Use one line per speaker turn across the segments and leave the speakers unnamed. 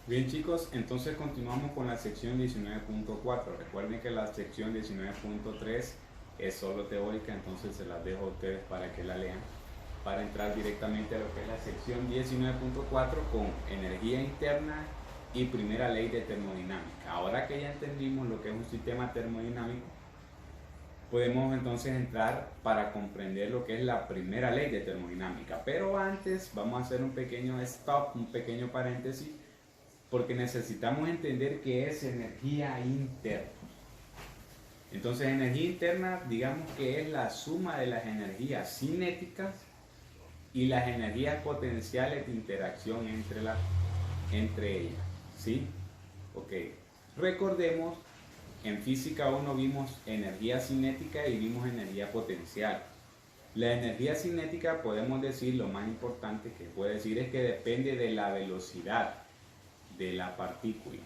Bien chicos, entonces continuamos con la sección 19.4. Recuerden que la sección 19.3 es solo teórica, entonces se las dejo a ustedes para que la lean. Para entrar directamente a lo que es la sección 19.4 con energía interna y primera ley de termodinámica. Ahora que ya entendimos lo que es un sistema termodinámico, podemos entonces entrar para comprender lo que es la primera ley de termodinámica. Pero antes vamos a hacer un pequeño stop, un pequeño paréntesis, porque necesitamos entender qué es energía interna. Entonces, energía interna, digamos que es la suma de las energías cinéticas y las energías potenciales de interacción entre ellas. ¿Sí? Ok. Recordemos, en física 1 vimos energía cinética y vimos energía potencial. La energía cinética, podemos decir, lo más importante que puede decir es que depende de la velocidad de la partícula,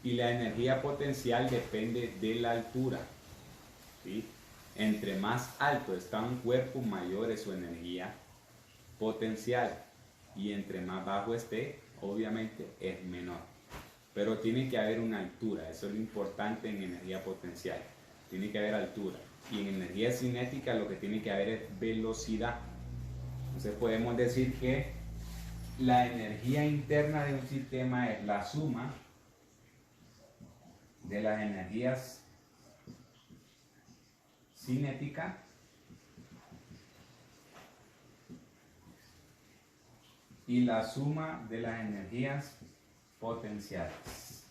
y la energía potencial depende de la altura, ¿sí? Entre más alto está un cuerpo, mayor es su energía potencial, y entre más bajo esté, obviamente es menor. Pero tiene que haber una altura, eso es lo importante en energía potencial, tiene que haber altura. Y en energía cinética lo que tiene que haber es velocidad. Entonces podemos decir que la energía interna de un sistema es la suma de las energías cinéticas y la suma de las energías potenciales.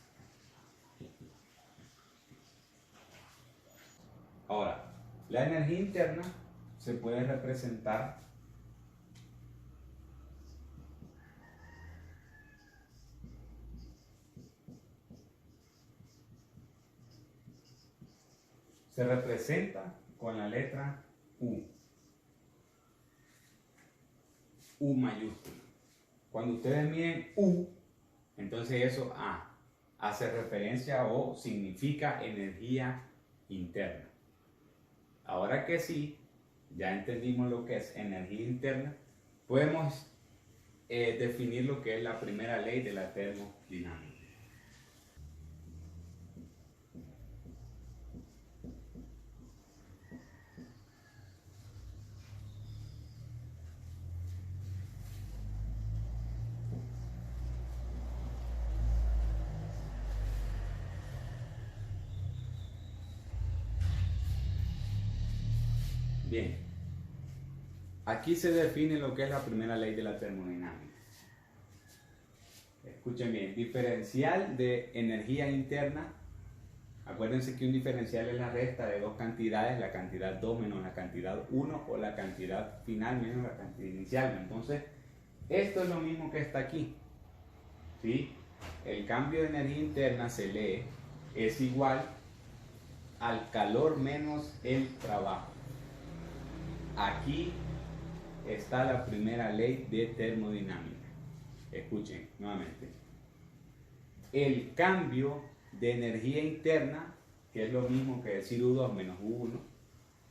Ahora, la energía interna se puede representar con la letra U. U mayúscula. Cuando ustedes miden U, entonces eso hace referencia o significa energía interna. Ahora que sí, ya entendimos lo que es energía interna, podemos definir lo que es la primera ley de la termodinámica. Bien, aquí se define lo que es la primera ley de la termodinámica. Escuchen bien, diferencial de energía interna. Acuérdense que un diferencial es la resta de dos cantidades, la cantidad 2 menos la cantidad 1 o la cantidad final menos la cantidad inicial. Entonces, esto es lo mismo que está aquí, ¿sí? El cambio de energía interna se lee, es igual al calor menos el trabajo. Aquí está la primera ley de termodinámica. Escuchen nuevamente. El cambio de energía interna, que es lo mismo que decir U2 menos U1,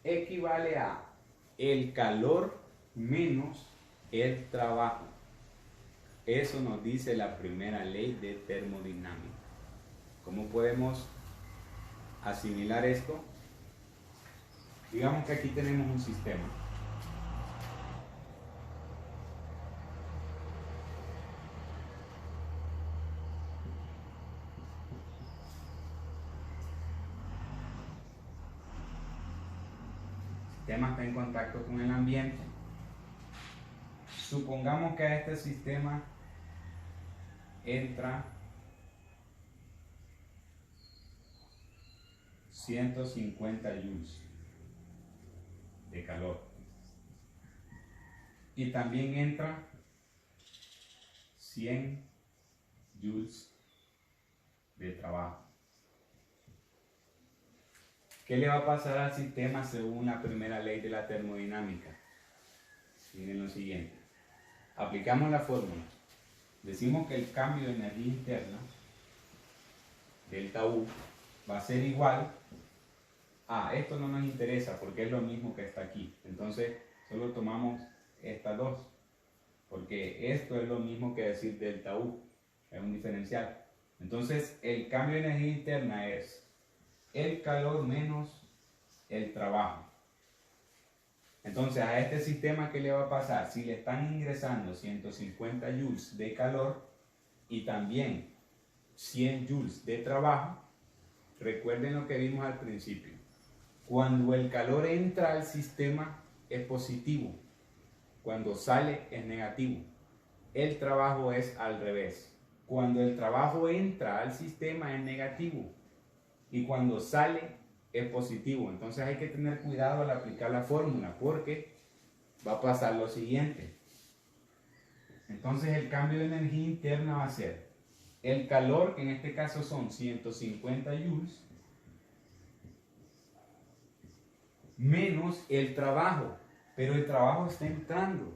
equivale a el calor menos el trabajo. Eso nos dice la primera ley de termodinámica. ¿Cómo podemos asimilar esto? Digamos que aquí tenemos un sistema. El sistema está en contacto con el ambiente. Supongamos que a este sistema entra 150 joules de calor y también entra 100 joules de trabajo. ¿Qué le va a pasar al sistema según la primera ley de la termodinámica? Miren lo siguiente. Aplicamos la fórmula. Decimos que el cambio de energía interna, delta U, va a ser igual a, esto no nos interesa porque es lo mismo que está aquí. Entonces, solo tomamos estas dos, porque esto es lo mismo que decir delta U. es un diferencial. Entonces, el cambio de energía interna es el calor menos el trabajo. Entonces, a este sistema, ¿qué le va a pasar? Si le están ingresando 150 joules de calor y también 100 joules de trabajo, recuerden lo que vimos al principio. Cuando el calor entra al sistema es positivo, cuando sale es negativo. El trabajo es al revés. Cuando el trabajo entra al sistema es negativo y cuando sale es positivo. Entonces hay que tener cuidado al aplicar la fórmula porque va a pasar lo siguiente. Entonces el cambio de energía interna va a ser el calor, que en este caso son 150 joules, menos el trabajo, pero el trabajo está entrando.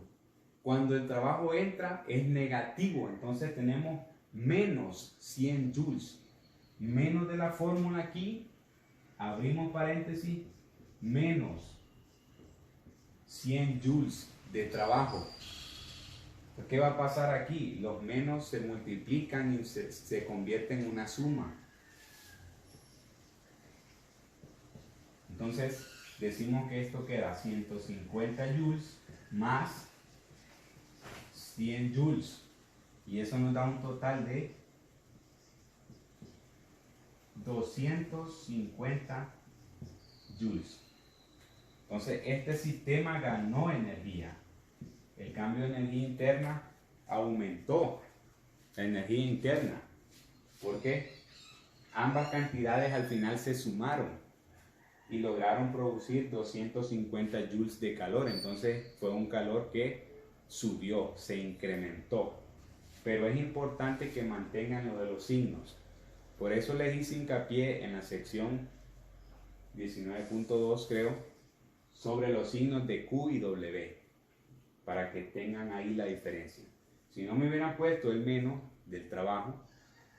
Cuando el trabajo entra es negativo, entonces tenemos menos 100 joules. Menos de la fórmula aquí, abrimos paréntesis, menos 100 joules de trabajo. ¿Qué va a pasar aquí? Los menos se multiplican y se convierten en una suma. Entonces decimos que esto queda 150 joules más 100 joules. Y eso nos da un total de 250 joules. Entonces este sistema ganó energía. El cambio de energía interna aumentó la energía interna. ¿Por qué? Ambas cantidades al final se sumaron y lograron producir 250 joules de calor. Entonces fue un calor que subió, se incrementó. Pero es importante que mantengan lo de los signos. Por eso les hice hincapié en la sección 19.2, creo, sobre los signos de Q y W, para que tengan ahí la diferencia. Si no me hubieran puesto el menos del trabajo,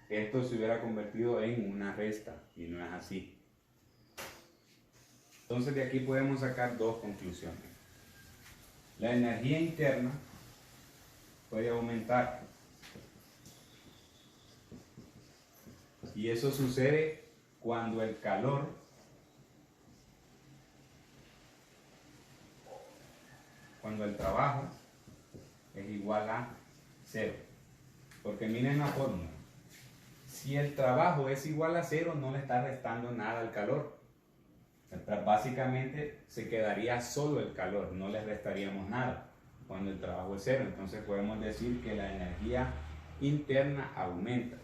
esto se hubiera convertido en una resta y no es así. Entonces de aquí podemos sacar dos conclusiones. La energía interna puede aumentar. Y eso sucede cuando el calor el trabajo es igual a 0. Porque miren la fórmula. Si el trabajo es igual a 0, no le está restando nada al calor. Básicamente se quedaría solo el calor, no le restaríamos nada cuando el trabajo es 0. Entonces podemos decir que la energía interna aumenta.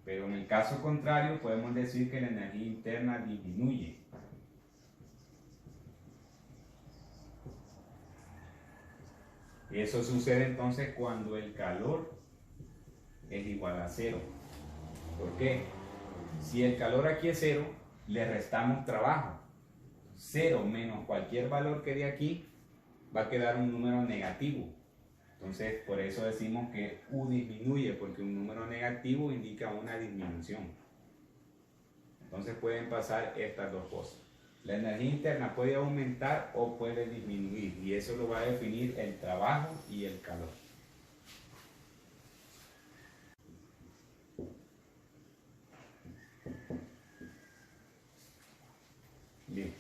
Pero en el caso contrario podemos decir que la energía interna disminuye. Y eso sucede entonces cuando el calor es igual a 0. ¿Por qué? Si el calor aquí es 0, le restamos trabajo. 0 menos cualquier valor que dé aquí va a quedar un número negativo. Entonces, por eso decimos que U disminuye, porque un número negativo indica una disminución. Entonces pueden pasar estas dos cosas. La energía interna puede aumentar o puede disminuir, y eso lo va a definir el trabajo y el calor. Bien.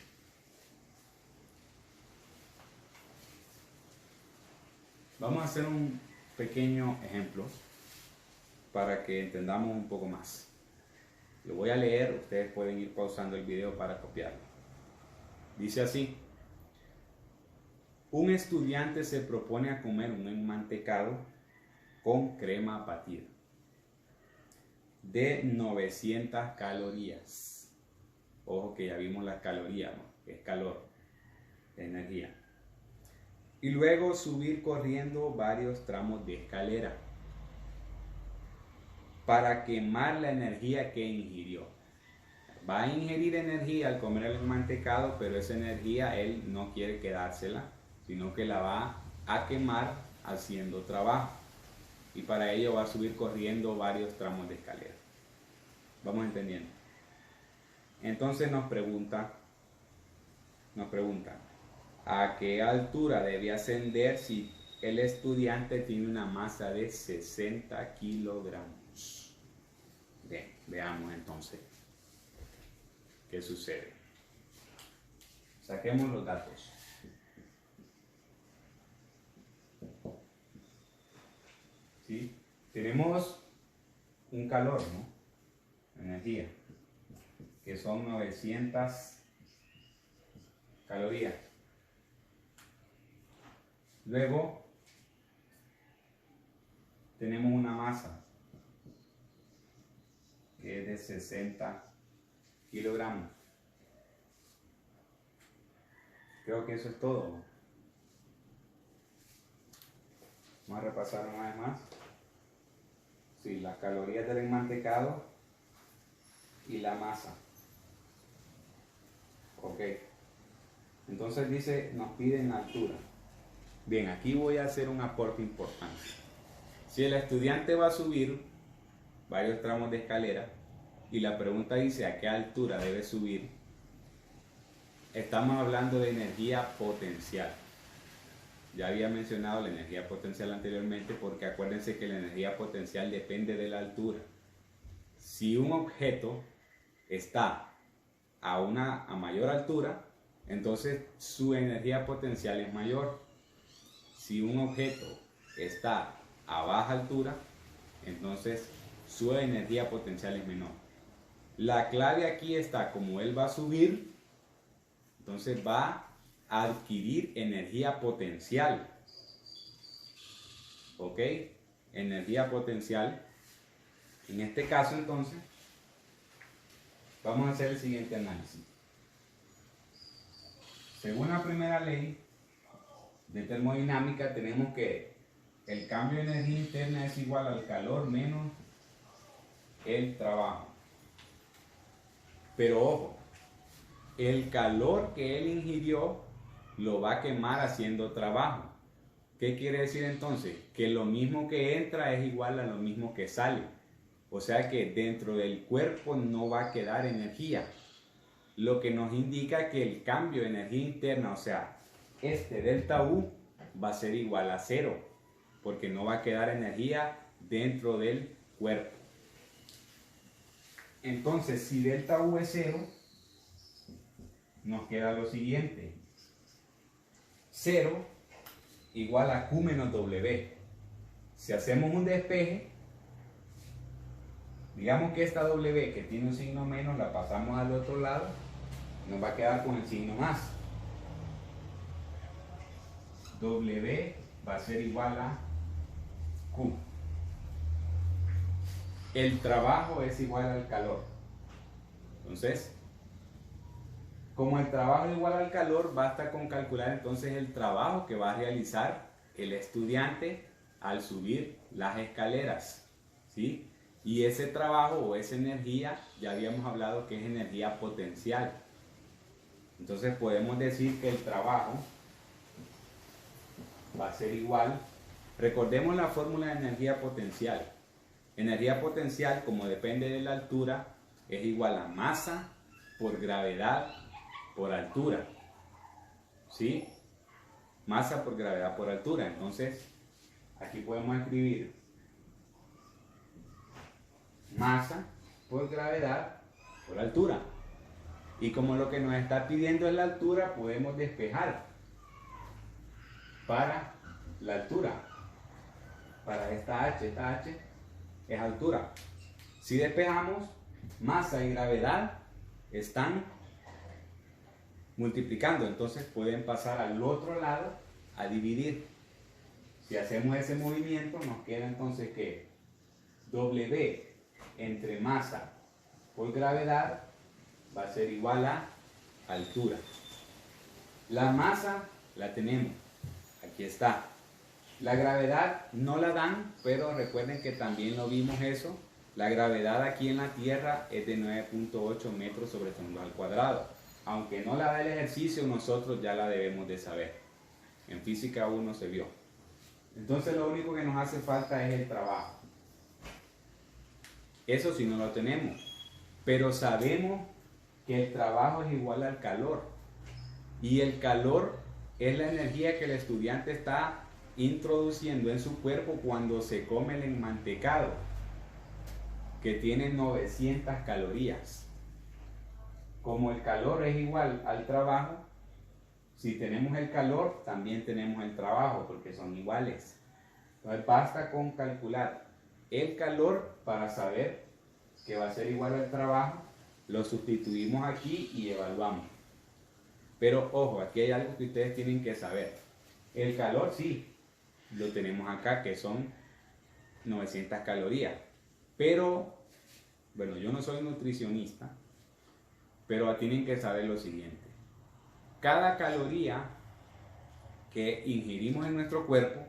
Vamos a hacer un pequeño ejemplo para que entendamos un poco más. Lo voy a leer, ustedes pueden ir pausando el video para copiarlo. Dice así: un estudiante se propone a comer un enmantecado con crema batida de 900 calorías. Ojo que ya vimos las calorías, ¿no? Es calor, energía. Y luego subir corriendo varios tramos de escalera para quemar la energía que ingirió. Va a ingerir energía al comer el mantecado, pero esa energía él no quiere quedársela, sino que la va a quemar haciendo trabajo. Y para ello va a subir corriendo varios tramos de escalera. Vamos entendiendo. Entonces nos preguntan, ¿a qué altura debe ascender si el estudiante tiene una masa de 60 kilogramos. Bien, veamos entonces qué sucede. Saquemos los datos. ¿Sí? Tenemos un calor, ¿no? Energía, que son 900 calorías. Luego tenemos una masa que es de 60 kilogramos. Creo que eso es todo. Vamos a repasar una vez más. Sí, las calorías del enmantecado y la masa. Ok. Entonces dice, nos piden la altura. Bien, aquí voy a hacer un aporte importante. Si el estudiante va a subir varios tramos de escalera y la pregunta dice a qué altura debe subir, estamos hablando de energía potencial. Ya había mencionado la energía potencial anteriormente porque acuérdense que la energía potencial depende de la altura. Si un objeto está a mayor altura, entonces su energía potencial es mayor. Si un objeto está a baja altura, entonces su energía potencial es menor. La clave aquí está, como él va a subir, entonces va a adquirir energía potencial. ¿Ok? Energía potencial. En este caso, entonces, vamos a hacer el siguiente análisis. Según la primera ley de termodinámica, tenemos que el cambio de energía interna es igual al calor menos el trabajo. Pero ojo, el calor que él ingirió lo va a quemar haciendo trabajo. ¿Qué quiere decir entonces? Que lo mismo que entra es igual a lo mismo que sale. O sea que dentro del cuerpo no va a quedar energía. Lo que nos indica que el cambio de energía interna, o sea, este delta U va a ser igual a 0, porque no va a quedar energía dentro del cuerpo. Entonces, si delta U es 0, nos queda lo siguiente. 0 igual a Q menos W. Si hacemos un despeje, digamos que esta W que tiene un signo menos la pasamos al otro lado, nos va a quedar con el signo más. W va a ser igual a Q. El trabajo es igual al calor. Entonces, como el trabajo es igual al calor, basta con calcular entonces el trabajo que va a realizar el estudiante al subir las escaleras, ¿sí? Y ese trabajo o esa energía, ya habíamos hablado que es energía potencial. Entonces podemos decir que el trabajo va a ser igual. Recordemos la fórmula de energía potencial. Energía potencial, como depende de la altura, es igual a masa por gravedad por altura. ¿Sí? Masa por gravedad por altura. Entonces, aquí podemos escribir masa por gravedad por altura. Y como lo que nos está pidiendo es la altura, podemos despejar para la altura. Para esta H es altura. Si despejamos, masa y gravedad están multiplicando, entonces pueden pasar al otro lado a dividir. Si hacemos ese movimiento, nos queda entonces que W entre masa por gravedad va a ser igual a altura. La masa la tenemos, aquí está. La gravedad no la dan, pero recuerden que también lo vimos eso. La gravedad aquí en la Tierra es de 9.8 metros sobre segundo al cuadrado. Aunque no la da el ejercicio, nosotros ya la debemos de saber. En física 1 se vio. Entonces lo único que nos hace falta es el trabajo. Eso sí no lo tenemos. Pero sabemos que el trabajo es igual al calor. Y el calor es la energía que el estudiante está introduciendo en su cuerpo cuando se come el enmantecado, que tiene 900 calorías. Como el calor es igual al trabajo, si tenemos el calor, también tenemos el trabajo, porque son iguales. Entonces basta con calcular el calor para saber que va a ser igual al trabajo, lo sustituimos aquí y evaluamos. Pero ojo, aquí hay algo que ustedes tienen que saber. El calor sí, lo tenemos acá, que son 900 calorías. Pero, bueno, yo no soy nutricionista, pero tienen que saber lo siguiente. Cada caloría que ingerimos en nuestro cuerpo,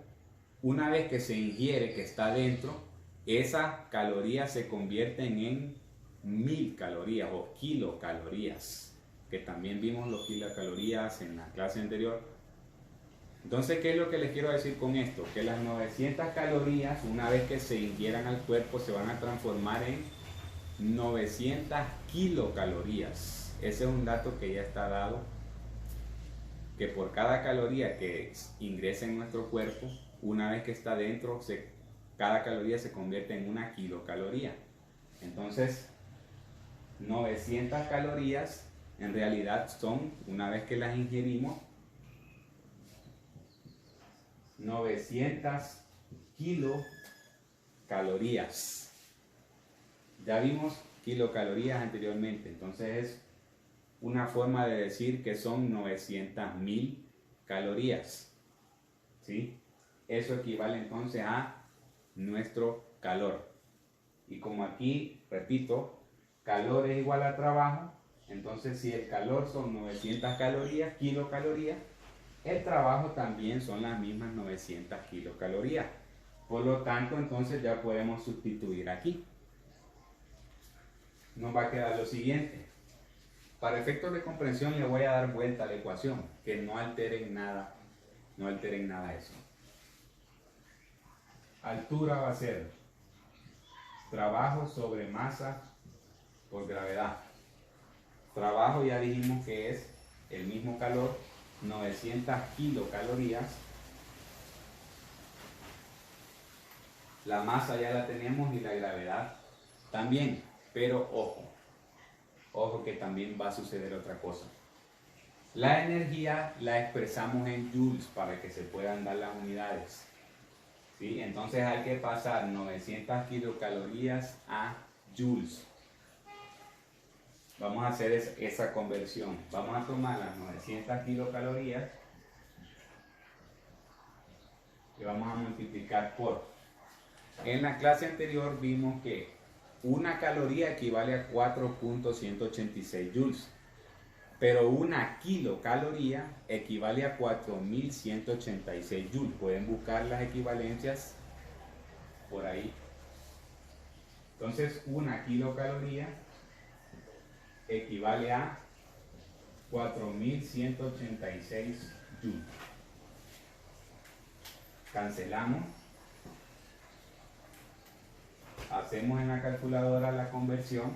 una vez que se ingiere, que está dentro, esas calorías se convierten en 1000 calorías o kilocalorías, que también vimos los kilocalorías en la clase anterior. Entonces, ¿qué es lo que les quiero decir con esto? Que las 900 calorías, una vez que se ingieran al cuerpo, se van a transformar en 900 kilocalorías. Ese es un dato que ya está dado, que por cada caloría que ingresa en nuestro cuerpo, una vez que está dentro, cada caloría se convierte en una kilocaloría. Entonces, 900 calorías en realidad son, una vez que las ingerimos, 900 kilocalorías. Ya vimos kilocalorías anteriormente, entonces es una forma de decir que son 900.000 calorías. ¿Sí? Eso equivale entonces a nuestro calor. Y como aquí, repito, calor es igual a trabajo, entonces si el calor son 900 calorías, kilocalorías, el trabajo también son las mismas 900 kilocalorías. Por lo tanto, entonces ya podemos sustituir aquí. Nos va a quedar lo siguiente. Para efectos de comprensión le voy a dar vuelta a la ecuación, que no alteren nada eso. Altura va a ser trabajo sobre masa por gravedad. Trabajo ya dijimos que es el mismo calor, 900 kilocalorías. La masa ya la tenemos y la gravedad también, pero ojo que también va a suceder otra cosa. La energía la expresamos en joules para que se puedan dar las unidades. ¿Sí? Entonces hay que pasar 900 kilocalorías a joules. Vamos a hacer esa conversión. Vamos a tomar las 900 kilocalorías y vamos a multiplicar por. En la clase anterior vimos que una caloría equivale a 4.186 joules, pero una kilocaloría equivale a 4.186 joules. Pueden buscar las equivalencias por ahí. Entonces, una kilocaloría equivale a 4.186 joules. Cancelamos. Hacemos en la calculadora la conversión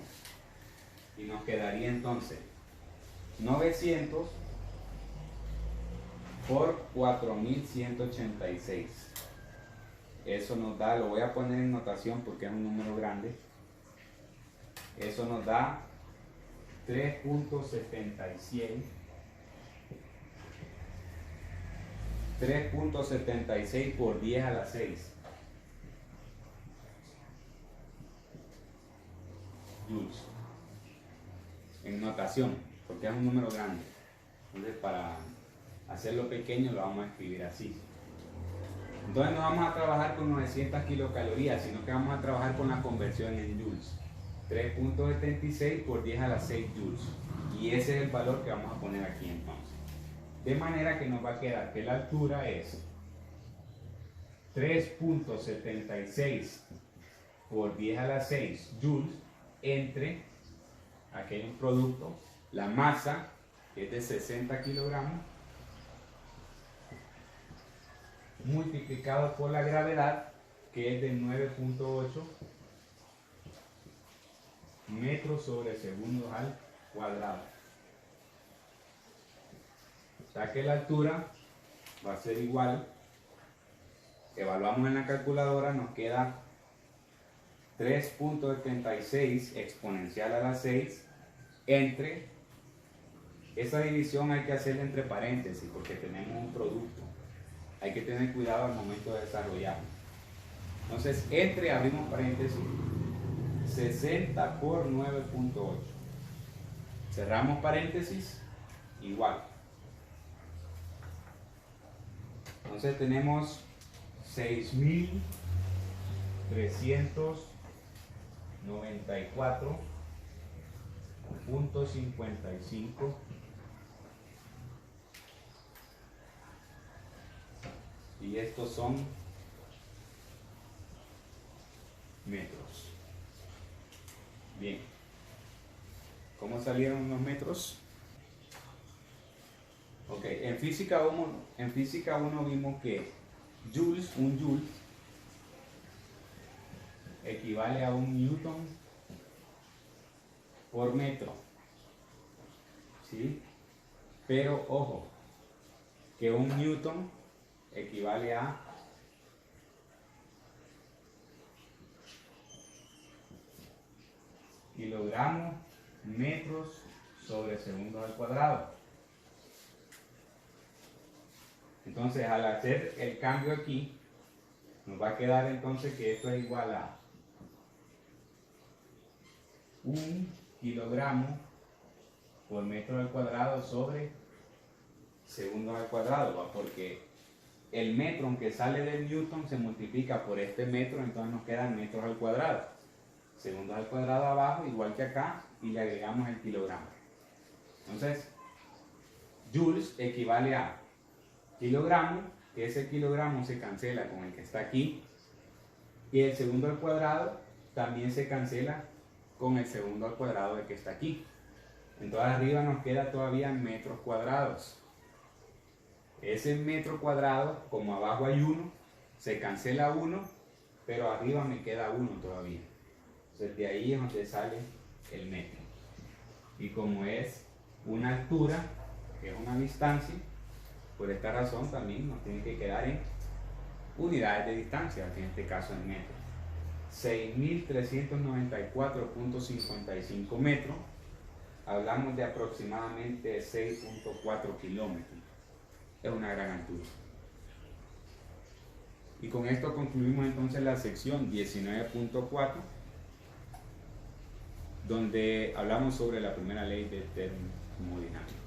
y nos quedaría entonces 900 por 4.186. Eso nos da, lo voy a poner en notación porque es un número grande. Eso nos da 3.76. 3.76 por 10 a la 6. Joules. En notación, porque es un número grande. Entonces, para hacerlo pequeño, lo vamos a escribir así. Entonces, no vamos a trabajar con 900 kilocalorías, sino que vamos a trabajar con la conversión en joules. 3.76 por 10 a la 6 joules. Y ese es el valor que vamos a poner aquí entonces. De manera que nos va a quedar que la altura es 3.76 por 10 a la 6 joules entre, aquí hay un producto, la masa, que es de 60 kilogramos, multiplicado por la gravedad, que es de 9.8 metros sobre segundos al cuadrado. O sea que la altura va a ser igual Evaluamos en la calculadora, nos queda 3.76 exponencial a la 6 entre, esa división hay que hacerla entre paréntesis porque tenemos un producto. Hay que tener cuidado al momento de desarrollarlo. Entonces, entre, abrimos paréntesis, 60 por 9.8. Cerramos paréntesis, igual. Entonces tenemos 6.394.55 y estos son metros. Bien, ¿cómo salieron los metros? Ok, en física 1 vimos que joules, un joule equivale a un newton por metro, ¿sí? Pero ojo, que un newton equivale a kilogramos metros sobre segundos al cuadrado. Entonces, al hacer el cambio aquí, nos va a quedar entonces que esto es igual a 1 kilogramo por metro al cuadrado sobre segundos al cuadrado, ¿va? Porque el metro, aunque sale del newton, se multiplica por este metro, entonces nos quedan metros al cuadrado. Segundos al cuadrado abajo, igual que acá, y le agregamos el kilogramo. Entonces, joules equivale a kilogramo, que ese kilogramo se cancela con el que está aquí, y el segundo al cuadrado también se cancela con el segundo al cuadrado del que está aquí. Entonces arriba nos queda todavía metros cuadrados. Ese metro cuadrado, como abajo hay 1, se cancela 1, pero arriba me queda 1 todavía. Entonces de ahí es donde sale el metro. Y como es una altura, que es una distancia, por esta razón también nos tiene que quedar en unidades de distancia, que en este caso en metros. 6.394.55 metros. Hablamos de aproximadamente 6.4 kilómetros. Es una gran altura. Y con esto concluimos entonces la sección 19.4, donde hablamos sobre la primera ley de termodinámica.